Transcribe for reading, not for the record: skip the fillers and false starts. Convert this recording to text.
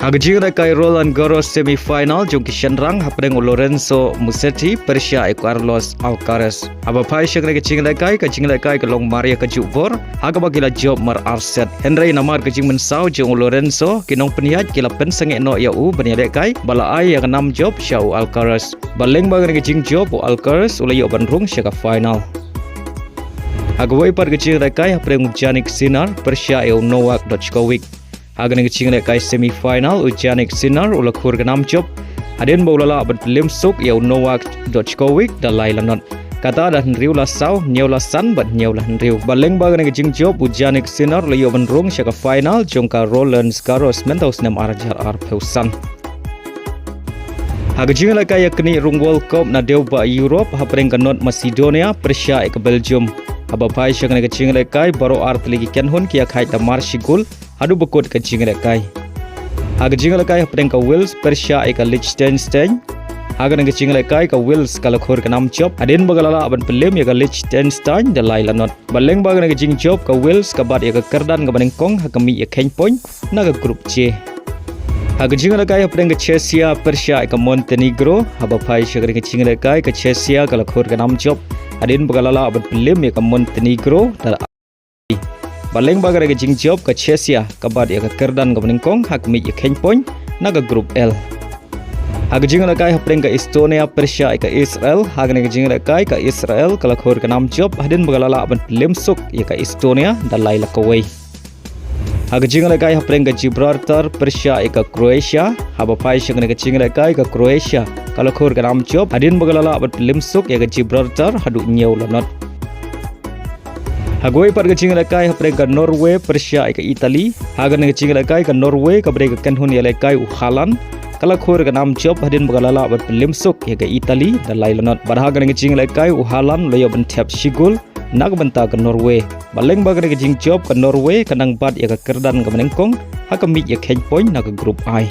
Hagajing kai Roland Garros semi-final jong kishan rang hapreng Lorenzo Musetti Persia Carlos Alcaraz. Abapai syang kajing kai ke long Maria kajubor haga bagila job mar arset. Henry namar kajing mensau jong Lorenzo kinong peniat kila pensenge no yau baniade kai bala ai yang 6 job syau Alcaraz. Baleng bagan kajing job Alcaraz ulai yo banrung syaka final. Agawai par kajing kai hapreng Janik Sinner Persia Novak Djokovic. Hagan kecing kai semi-final Janik Sinner ulakur ke 6 job. Adin baulala ban Pynliem suk yau Novak Djokovic dalai lanot. Kata dah henriu lasau nyau lasan ban nyau lah henriu. Baleng bagan kecing job Janik Sinner layo benrung syaka final jongka Roland Garros mentau senam arjar peusan. Hagajing kai yakni rung World Cup na deu ba Europe hapreng kanot Macedonia Persia ke Belgium. Abapai syang kecing kai baru art lagi kenhun kia khai tamar sigul. Haduh bekut kecing kai. Hagajing kai hapreng ka Wales Persia ka Liechtenstein. Hagan kecing kai ka Wales kalau khur ke 6 job. Adin bagalala ban Pynliem ya ka Liechtenstein dalai lanot. Baleng bagan kecing job ka Wales ka bat ya ka kerdan ka banengkong hakami ya ken point na ka grup C. Hagajing kai hapreng ka Croatia Persia ka Montenegro. Abapai syang kecing kai ka Croatia kalau khur ke 6 job. Adin bagalala ban Pynliem ya ka Montenegro dalai Baleng bagar ke jing job ke Croatia kabat ya ke kerdan ke meningkong hak mi ken point naga grup L. Hag jing kai hapreng ke Estonia Persia ke Israel hag ke jing kai ke Israel kalau khur ke 6 job hadin bagalala ban Pynliem suk ya ke Estonia dalai la kawai. Hag jing kai hapreng ke Gibraltar Persia ke Croatia habapai syang ke jing kai ke Croatia kalau khur ke 6 job hadin bagalala ban Pynliem suk ya ke Gibraltar Haduh nyau lanot. Hagoi par kecing kai hapreng ka Norway Persia ka Italy hagan kecing kai ka Norway ka brega kenhun ya kai Haaland kala khur ka 6 job hadin bagalala ban Pynliem suk ya ka Italy dalai lanot barhagan kecing kai Haaland loyo ban thap sigul nag banta ka Norway baleng bagan kecing job ka Norway kanang bat ya ka kerdan ka menengkong hakami ya ken point na ka grup I.